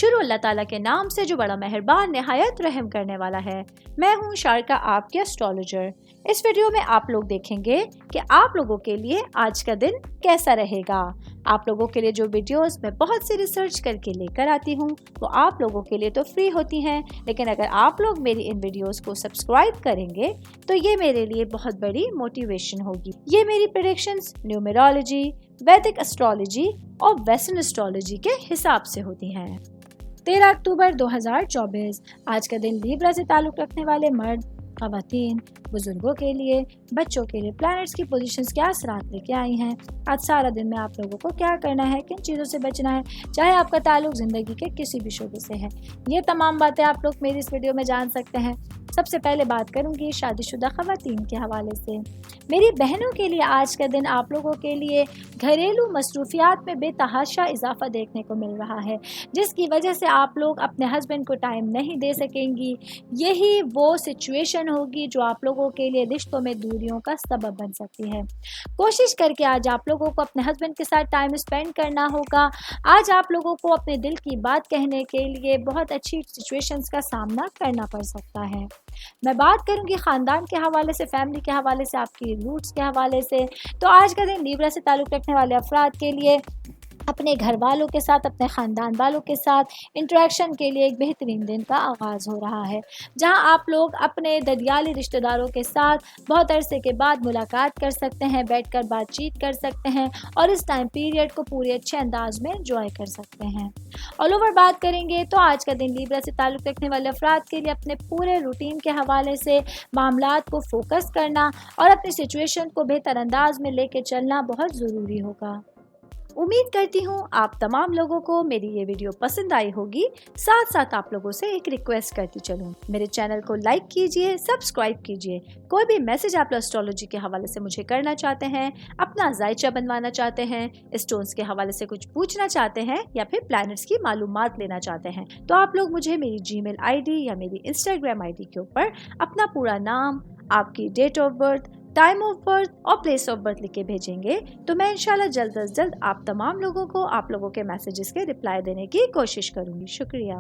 शुरू अल्लाह ताला के नाम से जो बड़ा मेहरबान निहायत रहम करने वाला है। मैं हूँ शारका, आपके एस्ट्रोलॉजर। इस वीडियो में आप लोग देखेंगे कि आप लोगों के लिए आज का दिन कैसा रहेगा। आप लोगों के लिए जो वीडियोस मैं बहुत सी रिसर्च करके लेकर आती हूँ वो आप लोगों के लिए तो फ्री होती हैं, लेकिन अगर आप लोग मेरी इन वीडियोस को सब्सक्राइब करेंगे तो ये मेरे लिए बहुत बड़ी मोटिवेशन होगी। ये मेरी प्रेडिक्शंस न्यूमेरोलॉजी, वैदिक एस्ट्रोलॉजी और वेस्टर्न एस्ट्रोलॉजी के हिसाब से होती हैं। 13 अक्टूबर 2024 आज का दिन लीब्रा से ताल्लुक़ रखने वाले मर्द, ख़वातीन, बुजुर्गों के लिए, बच्चों के लिए प्लैनेट्स की पोजीशंस क्या असरात लेके आई हैं। आज सारा दिन में आप लोगों को क्या करना है, किन चीज़ों से बचना है, चाहे आपका ताल्लुक ज़िंदगी के किसी भी शोबे से है, ये तमाम बातें आप लोग मेरी इस वीडियो में जान सकते हैं। सबसे पहले बात करूंगी शादीशुदा ख़वातीन के हवाले से। मेरी बहनों के लिए आज का दिन आप लोगों के लिए घरेलू मसरूफियात में बेतहाशा इजाफा देखने को मिल रहा है, जिसकी वजह से आप लोग अपने हस्बैंड को टाइम नहीं दे सकेंगी। यही वो सिचुएशन होगी जो आप लोगों के लिए रिश्तों में दूरियों का सबब बन सकती है। कोशिश करके आज आप लोगों को अपने हस्बैंड के साथ टाइम स्पेंड करना होगा। आज आप लोगों को अपने दिल की बात कहने के लिए बहुत अच्छी सिचुएशंस का सामना करना पड़ सकता है। मैं बात करूंगी ख़ानदान के हवाले से, फैमिली के हवाले से, आपकी रूट्स के हवाले से। तो आज का दिन लीब्रा से ताल्लुक़ रखने वाले अफराद के लिए अपने घर वालों के साथ, अपने ख़ानदान वालों के साथ इंटरेक्शन के लिए एक बेहतरीन दिन का आगाज़ हो रहा है, जहां आप लोग अपने ददियाली रिश्तेदारों के साथ बहुत अरसे के बाद मुलाकात कर सकते हैं, बैठकर बातचीत कर सकते हैं और इस टाइम पीरियड को पूरे अच्छे अंदाज में एंजॉय कर सकते हैं। ऑल ओवर बात करेंगे तो आज का दिन लीब्रा से ताल्लुक़ रखने वाले अफराद के लिए अपने पूरे रूटीन के हवाले से मामलात को फोकस करना और अपनी सिचुएशन को बेहतर अंदाज में लेके चलना बहुत ज़रूरी होगा। उम्मीद करती हूँ आप तमाम लोगों को मेरी ये वीडियो पसंद आई होगी। साथ साथ आप लोगों से एक रिक्वेस्ट करती चलूँ, मेरे चैनल को लाइक कीजिए, सब्सक्राइब कीजिए। कोई भी मैसेज आप एस्ट्रोलॉजी के हवाले से मुझे करना चाहते हैं, अपना जायचा बनवाना चाहते हैं, स्टोन्स के हवाले से कुछ पूछना चाहते हैं या फिर प्लैनेट्स की मालूमात लेना चाहते हैं, तो आप लोग मुझे मेरी जीमेल आईडी या मेरी इंस्टाग्राम आईडी के ऊपर अपना पूरा नाम, आपकी date of birth, time of birth और प्लेस ऑफ बर्थ लिख के भेजेंगे तो मैं इंशाल्लाह जल्द अज जल्द आप तमाम लोगों को आप लोगों के मैसेजेस के रिप्लाई देने की कोशिश करूँगी। शुक्रिया।